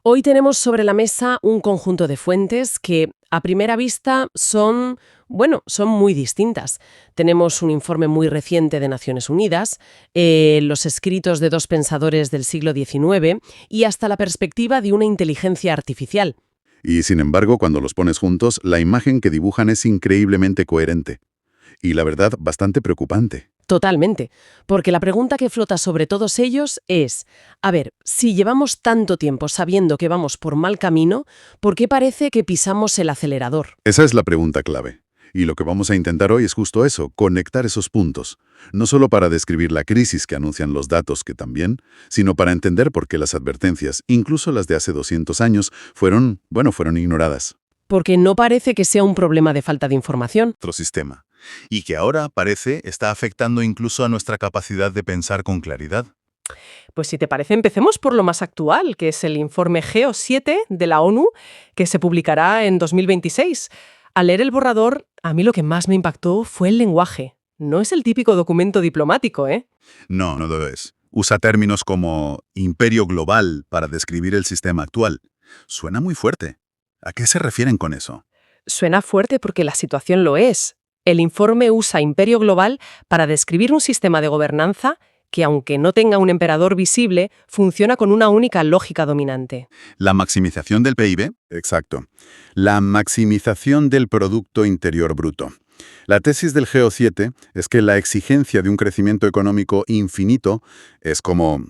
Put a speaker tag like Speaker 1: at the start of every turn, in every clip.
Speaker 1: Hoy tenemos sobre la mesa un conjunto de fuentes que, a primera vista, son muy distintas. Tenemos un informe muy reciente de Naciones Unidas, los escritos de dos pensadores del siglo XIX y hasta la perspectiva de una inteligencia artificial.
Speaker 2: Y sin embargo, cuando los pones juntos, la imagen que dibujan es increíblemente coherente. Y la verdad, bastante preocupante.
Speaker 1: Totalmente, porque la pregunta que flota sobre todos ellos es, a ver, si llevamos tanto tiempo sabiendo que vamos por mal camino, ¿por qué parece que pisamos el acelerador?
Speaker 2: Esa es la pregunta clave. Y lo que vamos a intentar hoy es justo eso, conectar esos puntos. No solo para describir la crisis que anuncian los datos, que también, sino para entender por qué las advertencias, incluso las de hace 200 años, fueron ignoradas.
Speaker 1: Porque no parece que sea un problema de falta de información.
Speaker 3: Otro sistema. Y que ahora, parece, está afectando incluso a nuestra capacidad de pensar con claridad.
Speaker 1: Pues si te parece, empecemos por lo más actual, que es el informe GEO7 de la ONU, que se publicará en 2026. Al leer el borrador, a mí lo que más me impactó fue el lenguaje. No es el típico documento diplomático, ¿eh?
Speaker 3: No lo es. Usa términos como imperio global para describir el sistema actual. Suena muy fuerte. ¿A qué se refieren con eso?
Speaker 1: Suena fuerte porque la situación lo es. El informe usa imperio global para describir un sistema de gobernanza que, aunque no tenga un emperador visible, funciona con una única lógica dominante.
Speaker 3: ¿La maximización del PIB?
Speaker 2: Exacto. La maximización del Producto Interior Bruto. La tesis del GEO7 es que la exigencia de un crecimiento económico infinito es como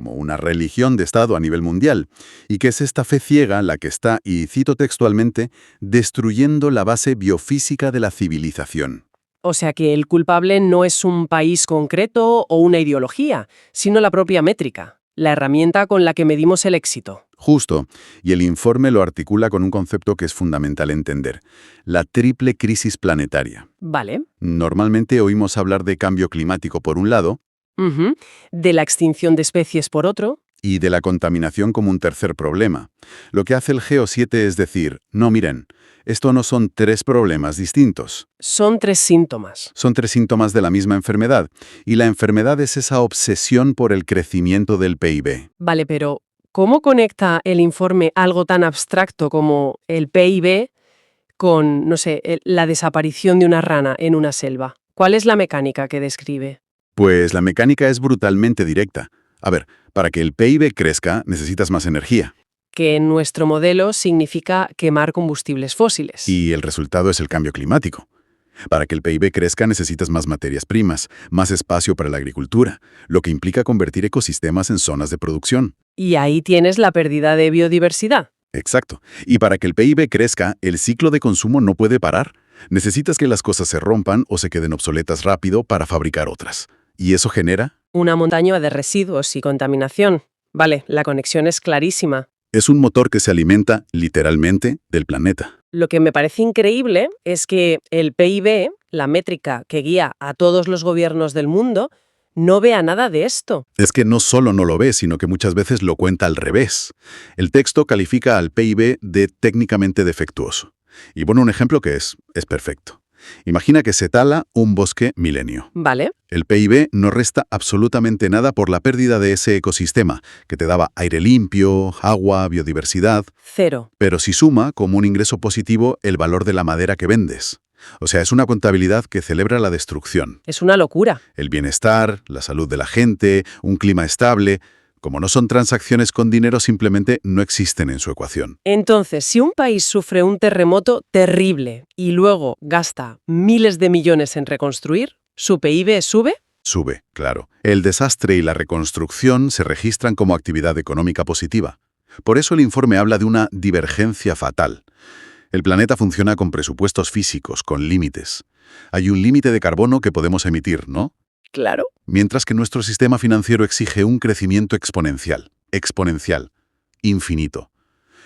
Speaker 2: una religión de Estado a nivel mundial, y que es esta fe ciega la que está, y cito textualmente, destruyendo la base biofísica de la civilización.
Speaker 1: O sea que el culpable no es un país concreto o una ideología, sino la propia métrica, la herramienta con la que medimos el éxito.
Speaker 2: Justo, y el informe lo articula con un concepto que es fundamental entender, la triple crisis planetaria.
Speaker 1: Vale.
Speaker 2: Normalmente oímos hablar de cambio climático por un lado,
Speaker 1: De la extinción de especies por otro.
Speaker 2: y de la contaminación como un tercer problema. Lo que hace el GEO7 es decir, no miren, esto no son tres problemas distintos.
Speaker 1: Son tres síntomas.
Speaker 2: Son tres síntomas de la misma enfermedad, y la enfermedad es esa obsesión por el crecimiento del PIB.
Speaker 1: Vale, pero ¿cómo conecta el informe algo tan abstracto como el PIB con, no sé, la desaparición de una rana en una selva? ¿Cuál es la mecánica que describe?
Speaker 2: Pues la mecánica es brutalmente directa. A ver, para que el PIB crezca necesitas más energía.
Speaker 1: Que en nuestro modelo significa quemar combustibles fósiles.
Speaker 2: Y el resultado es el cambio climático. Para que el PIB crezca necesitas más materias primas, más espacio para la agricultura, lo que implica convertir ecosistemas en zonas de producción.
Speaker 1: Y ahí tienes la pérdida de biodiversidad.
Speaker 2: Exacto. Y para que el PIB crezca, el ciclo de consumo no puede parar. Necesitas que las cosas se rompan o se queden obsoletas rápido para fabricar otras. ¿Y eso genera?
Speaker 1: Una montaña de residuos y contaminación. Vale, la conexión es clarísima.
Speaker 2: Es un motor que se alimenta, literalmente, del planeta.
Speaker 1: Lo que me parece increíble es que el PIB, la métrica que guía a todos los gobiernos del mundo, no vea nada de esto.
Speaker 2: Es que no solo no lo ve, sino que muchas veces lo cuenta al revés. El texto califica al PIB de técnicamente defectuoso. Y pone un ejemplo que es perfecto. Imagina que se tala un bosque milenio.
Speaker 1: Vale.
Speaker 2: El PIB no resta absolutamente nada por la pérdida de ese ecosistema, que te daba aire limpio, agua, biodiversidad.
Speaker 1: Cero.
Speaker 2: Pero si suma como un ingreso positivo el valor de la madera que vendes. O sea, es una contabilidad que celebra la destrucción.
Speaker 1: Es una locura.
Speaker 2: El bienestar, la salud de la gente, un clima estable. Como no son transacciones con dinero, simplemente no existen en su ecuación.
Speaker 1: Entonces, si un país sufre un terremoto terrible y luego gasta miles de millones en reconstruir, ¿su PIB sube?
Speaker 2: Sube, claro. El desastre y la reconstrucción se registran como actividad económica positiva. Por eso el informe habla de una divergencia fatal. El planeta funciona con presupuestos físicos, con límites. Hay un límite de carbono que podemos emitir, ¿no?
Speaker 1: Claro.
Speaker 2: Mientras que nuestro sistema financiero exige un crecimiento exponencial, infinito.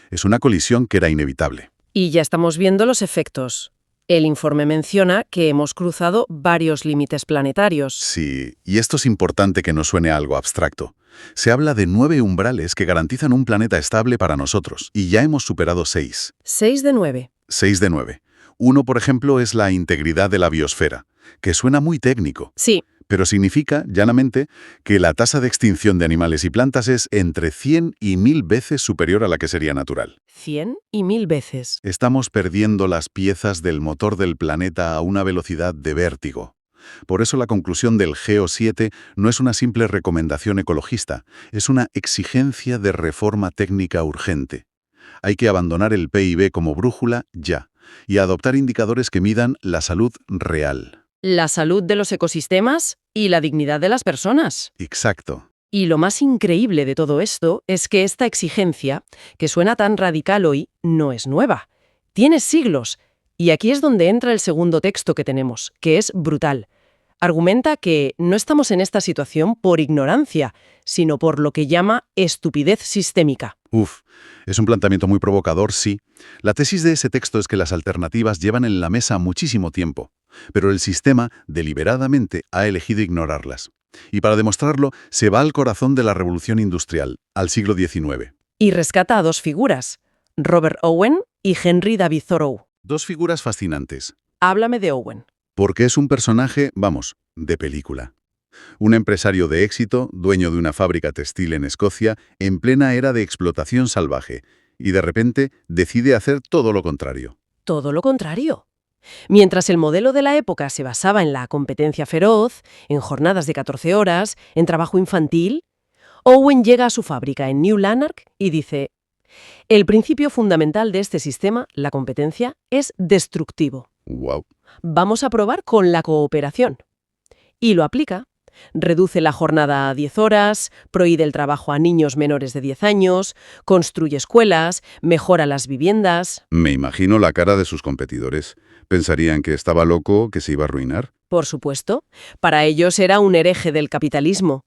Speaker 2: Es una colisión que era inevitable.
Speaker 1: Y ya estamos viendo los efectos. El informe menciona que hemos cruzado varios límites planetarios.
Speaker 2: Sí, y esto es importante que no suene a algo abstracto. Se habla de 9 umbrales que garantizan un planeta estable para nosotros, y ya hemos superado 6.
Speaker 1: 6 de 9.
Speaker 2: 6 de 9. Uno, por ejemplo, es la integridad de la biosfera, que suena muy técnico.
Speaker 1: Sí.
Speaker 2: Pero significa, llanamente, que la tasa de extinción de animales y plantas es entre 100 y 1000 veces superior a la que sería natural.
Speaker 1: 100 y 1000 veces.
Speaker 2: Estamos perdiendo las piezas del motor del planeta a una velocidad de vértigo. Por eso la conclusión del GO7 no es una simple recomendación ecologista, es una exigencia de reforma técnica urgente. Hay que abandonar el PIB como brújula ya, y adoptar indicadores que midan la salud real.
Speaker 1: La salud de los ecosistemas y la dignidad de las personas.
Speaker 2: Exacto.
Speaker 1: Y lo más increíble de todo esto es que esta exigencia, que suena tan radical hoy, no es nueva. Tiene siglos. Y aquí es donde entra el segundo texto que tenemos, que es brutal. Argumenta que no estamos en esta situación por ignorancia, sino por lo que llama estupidez sistémica.
Speaker 2: Es un planteamiento muy provocador, sí. La tesis de ese texto es que las alternativas llevan en la mesa muchísimo tiempo, pero el sistema deliberadamente ha elegido ignorarlas. Y para demostrarlo, se va al corazón de la revolución industrial, al siglo XIX.
Speaker 1: Y rescata a dos figuras, Robert Owen y Henry David Thoreau.
Speaker 2: Dos figuras fascinantes.
Speaker 1: Háblame de Owen.
Speaker 2: Porque es un personaje, de película. Un empresario de éxito, dueño de una fábrica textil en Escocia, en plena era de explotación salvaje, y de repente decide hacer todo lo contrario.
Speaker 1: Todo lo contrario. Mientras el modelo de la época se basaba en la competencia feroz, en jornadas de 14 horas, en trabajo infantil, Owen llega a su fábrica en New Lanark y dice: el principio fundamental de este sistema, la competencia, es destructivo.
Speaker 2: ¡Wow!
Speaker 1: Vamos a probar con la cooperación. Y lo aplica. Reduce la jornada a 10 horas, prohíbe el trabajo a niños menores de 10 años, construye escuelas, mejora las viviendas.
Speaker 2: Me imagino la cara de sus competidores. ¿Pensarían que estaba loco, que se iba a arruinar?
Speaker 1: Por supuesto, para ellos era un hereje del capitalismo.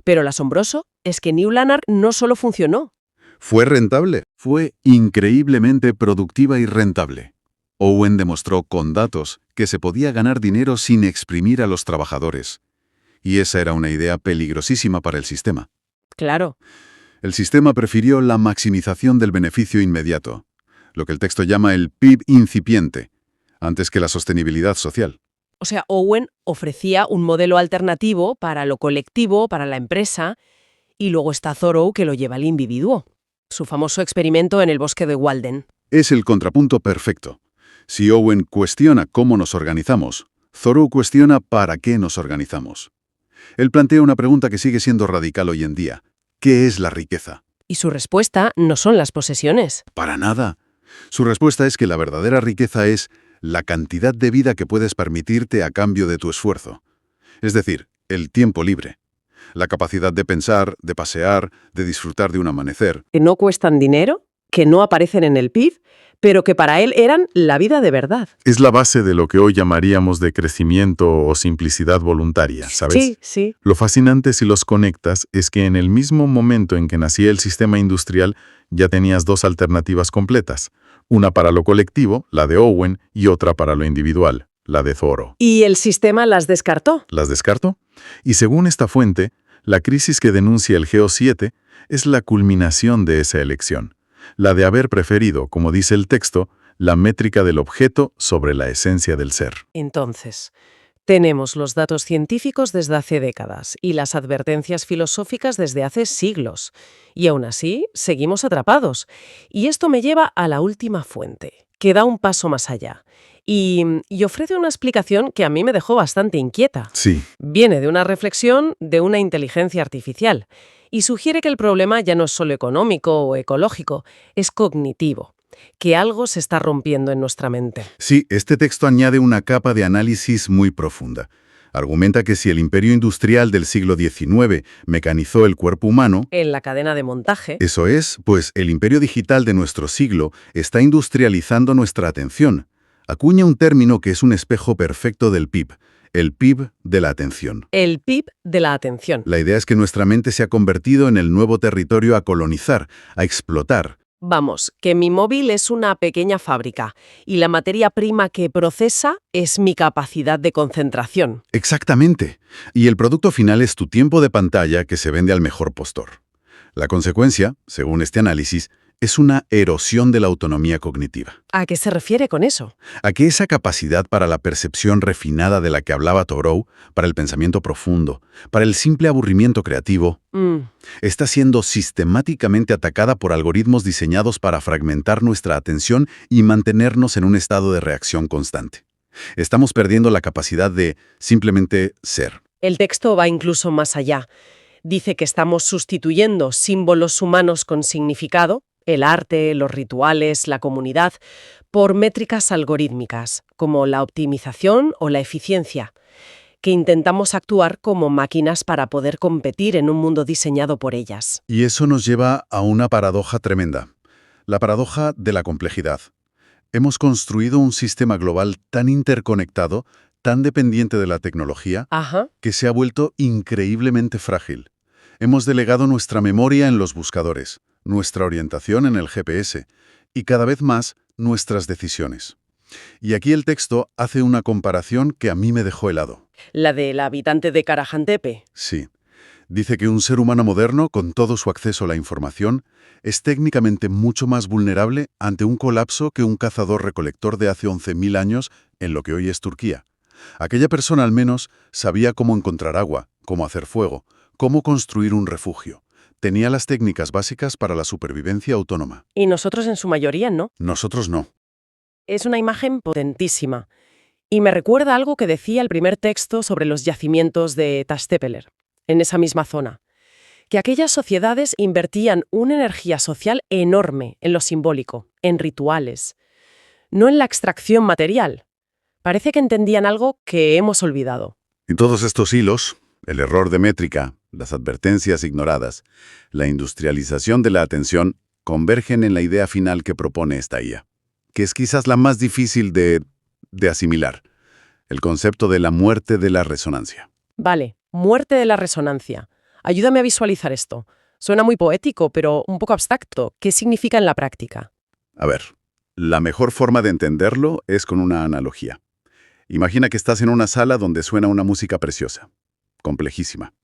Speaker 1: Pero lo asombroso es que New Lanark no solo funcionó.
Speaker 2: ¿Fue rentable? Fue increíblemente productiva y rentable. Owen demostró con datos que se podía ganar dinero sin exprimir a los trabajadores. Y esa era una idea peligrosísima para el sistema.
Speaker 1: Claro.
Speaker 2: El sistema prefirió la maximización del beneficio inmediato, lo que el texto llama el PIB incipiente, antes que la sostenibilidad social.
Speaker 1: O sea, Owen ofrecía un modelo alternativo para lo colectivo, para la empresa, y luego está Thoreau que lo lleva al individuo. Su famoso experimento en el bosque de Walden.
Speaker 2: Es el contrapunto perfecto. Si Owen cuestiona cómo nos organizamos, Thoreau cuestiona para qué nos organizamos. Él plantea una pregunta que sigue siendo radical hoy en día. ¿Qué es la riqueza?
Speaker 1: Y su respuesta no son las posesiones.
Speaker 2: Para nada. Su respuesta es que la verdadera riqueza es la cantidad de vida que puedes permitirte a cambio de tu esfuerzo. Es decir, el tiempo libre. La capacidad de pensar, de pasear, de disfrutar de un amanecer.
Speaker 1: Que no cuestan dinero, que no aparecen en el PIB, pero que para él eran la vida de verdad.
Speaker 3: Es la base de lo que hoy llamaríamos de crecimiento o simplicidad voluntaria, ¿sabes?
Speaker 1: Sí, sí.
Speaker 3: Lo fascinante si los conectas es que en el mismo momento en que nacía el sistema industrial ya tenías dos alternativas completas. Una para lo colectivo, la de Owen, y otra para lo individual, la de Thoreau.
Speaker 1: ¿Y el sistema las descartó?
Speaker 3: ¿Las descartó? Y según esta fuente, la crisis que denuncia el GO7 es la culminación de esa elección. La de haber preferido, como dice el texto, la métrica del objeto sobre la esencia del ser.
Speaker 1: Entonces, tenemos los datos científicos desde hace décadas y las advertencias filosóficas desde hace siglos. Y aún así, seguimos atrapados. Y esto me lleva a la última fuente, que da un paso más allá. Y ofrece una explicación que a mí me dejó bastante inquieta.
Speaker 3: Sí.
Speaker 1: Viene de una reflexión de una inteligencia artificial y sugiere que el problema ya no es solo económico o ecológico, es cognitivo, que algo se está rompiendo en nuestra mente.
Speaker 2: Sí, este texto añade una capa de análisis muy profunda. Argumenta que si el imperio industrial del siglo XIX mecanizó el cuerpo humano,
Speaker 1: En la cadena de montaje,
Speaker 2: eso es, pues el imperio digital de nuestro siglo está industrializando nuestra atención. Acuña un término que es un espejo perfecto del PIB, el PIB de la atención.
Speaker 1: el PIB de la atención.
Speaker 2: La idea es que nuestra mente se ha convertido en el nuevo territorio a colonizar, a explotar.
Speaker 1: Vamos, que mi móvil es una pequeña fábrica y la materia prima que procesa es mi capacidad de concentración.
Speaker 2: Exactamente. Y el producto final es tu tiempo de pantalla que se vende al mejor postor. La consecuencia, según este análisis, Es una erosión de la autonomía cognitiva.
Speaker 1: ¿A qué se refiere con eso?
Speaker 2: A que esa capacidad para la percepción refinada de la que hablaba Thoreau, para el pensamiento profundo, para el simple aburrimiento creativo, está siendo sistemáticamente atacada por algoritmos diseñados para fragmentar nuestra atención y mantenernos en un estado de reacción constante. Estamos perdiendo la capacidad de simplemente ser.
Speaker 1: El texto va incluso más allá. Dice que estamos sustituyendo símbolos humanos con significado, el arte, los rituales, la comunidad, por métricas algorítmicas, como la optimización o la eficiencia, que intentamos actuar como máquinas para poder competir en un mundo diseñado por ellas.
Speaker 2: Y eso nos lleva a una paradoja tremenda, la paradoja de la complejidad. Hemos construido un sistema global tan interconectado, tan dependiente de la tecnología, que se ha vuelto increíblemente frágil. Hemos delegado nuestra memoria en los buscadores, nuestra orientación en el GPS y cada vez más nuestras decisiones. Y aquí el texto hace una comparación que a mí me dejó helado.
Speaker 1: ¿La del habitante de Karajantepe?
Speaker 2: Sí. Dice que un ser humano moderno, con todo su acceso a la información, es técnicamente mucho más vulnerable ante un colapso que un cazador-recolector de hace 11.000 años en lo que hoy es Turquía. Aquella persona al menos sabía cómo encontrar agua, cómo hacer fuego, cómo construir un refugio. Tenía las técnicas básicas para la supervivencia autónoma.
Speaker 1: Y nosotros en su mayoría no.
Speaker 2: Nosotros no.
Speaker 1: Es una imagen potentísima. Y me recuerda algo que decía el primer texto sobre los yacimientos de Tastepeler, en esa misma zona. Que aquellas sociedades invertían una energía social enorme en lo simbólico, en rituales, no en la extracción material. Parece que entendían algo que hemos olvidado.
Speaker 2: Y todos estos hilos, el error de métrica, las advertencias ignoradas, la industrialización de la atención, convergen en la idea final que propone esta IA, que es quizás la más difícil de asimilar, el concepto de la muerte de la resonancia.
Speaker 1: Vale, muerte de la resonancia. Ayúdame a visualizar esto. Suena muy poético, pero un poco abstracto. ¿Qué significa en la práctica?
Speaker 2: A ver, la mejor forma de entenderlo es con una analogía. Imagina que estás en una sala donde suena una música preciosa, complejísima.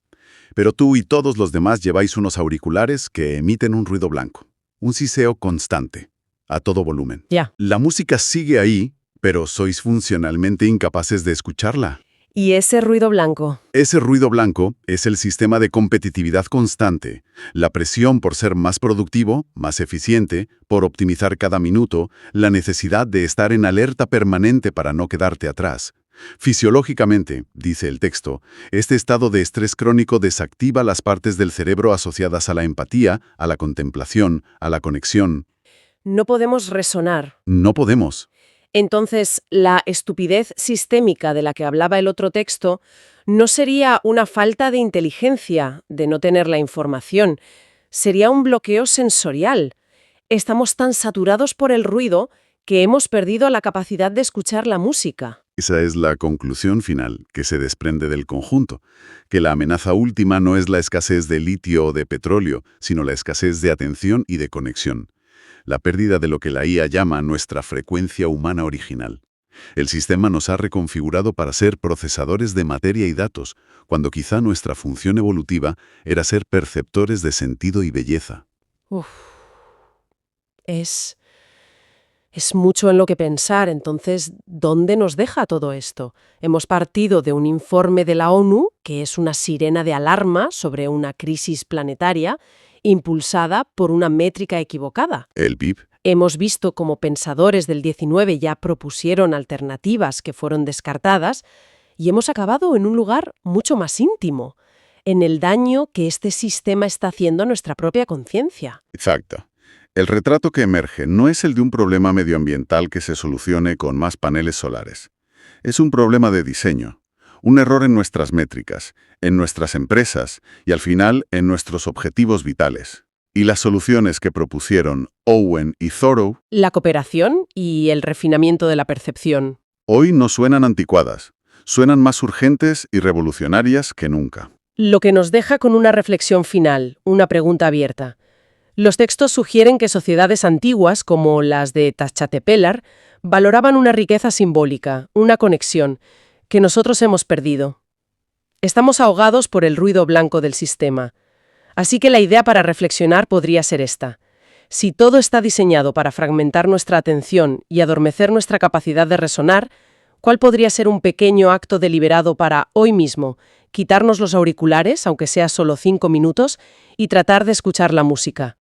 Speaker 2: Pero tú y todos los demás lleváis unos auriculares que emiten un ruido blanco, un siseo constante, a todo volumen.
Speaker 1: Ya.
Speaker 2: La música sigue ahí, pero sois funcionalmente incapaces de escucharla.
Speaker 1: ¿Y ese ruido blanco?
Speaker 2: Ese ruido blanco es el sistema de competitividad constante, la presión por ser más productivo, más eficiente, por optimizar cada minuto, la necesidad de estar en alerta permanente para no quedarte atrás. Fisiológicamente, dice el texto, este estado de estrés crónico desactiva las partes del cerebro asociadas a la empatía, a la contemplación, a la conexión.
Speaker 1: No podemos resonar.
Speaker 2: No podemos.
Speaker 1: Entonces, la estupidez sistémica de la que hablaba el otro texto no sería una falta de inteligencia, de no tener la información, sería un bloqueo sensorial. Estamos tan saturados por el ruido que hemos perdido la capacidad de escuchar la música.
Speaker 2: Esa es la conclusión final que se desprende del conjunto, que la amenaza última no es la escasez de litio o de petróleo, sino la escasez de atención y de conexión. La pérdida de lo que la IA llama nuestra frecuencia humana original. El sistema nos ha reconfigurado para ser procesadores de materia y datos, cuando quizá nuestra función evolutiva era ser perceptores de sentido y belleza.
Speaker 1: Es mucho en lo que pensar. Entonces, ¿dónde nos deja todo esto? Hemos partido de un informe de la ONU, que es una sirena de alarma sobre una crisis planetaria, impulsada por una métrica equivocada.
Speaker 2: El PIB.
Speaker 1: Hemos visto cómo pensadores del 19 ya propusieron alternativas que fueron descartadas y hemos acabado en un lugar mucho más íntimo, en el daño que este sistema está haciendo a nuestra propia conciencia.
Speaker 2: Exacto. El retrato que emerge no es el de un problema medioambiental que se solucione con más paneles solares. Es un problema de diseño. Un error en nuestras métricas, en nuestras empresas y al final en nuestros objetivos vitales. Y las soluciones que propusieron Owen y Thoreau,
Speaker 1: La cooperación y el refinamiento de la percepción.
Speaker 2: hoy no suenan anticuadas, suenan más urgentes y revolucionarias que nunca.
Speaker 1: Lo que nos deja con una reflexión final, una pregunta abierta. Los textos sugieren que sociedades antiguas, como las de Tlaxcaltepelar, valoraban una riqueza simbólica, una conexión, que nosotros hemos perdido. Estamos ahogados por el ruido blanco del sistema. Así que la idea para reflexionar podría ser esta. Si todo está diseñado para fragmentar nuestra atención y adormecer nuestra capacidad de resonar, ¿cuál podría ser un pequeño acto deliberado para, hoy mismo, quitarnos los auriculares, aunque sea solo 5 minutos, y tratar de escuchar la música?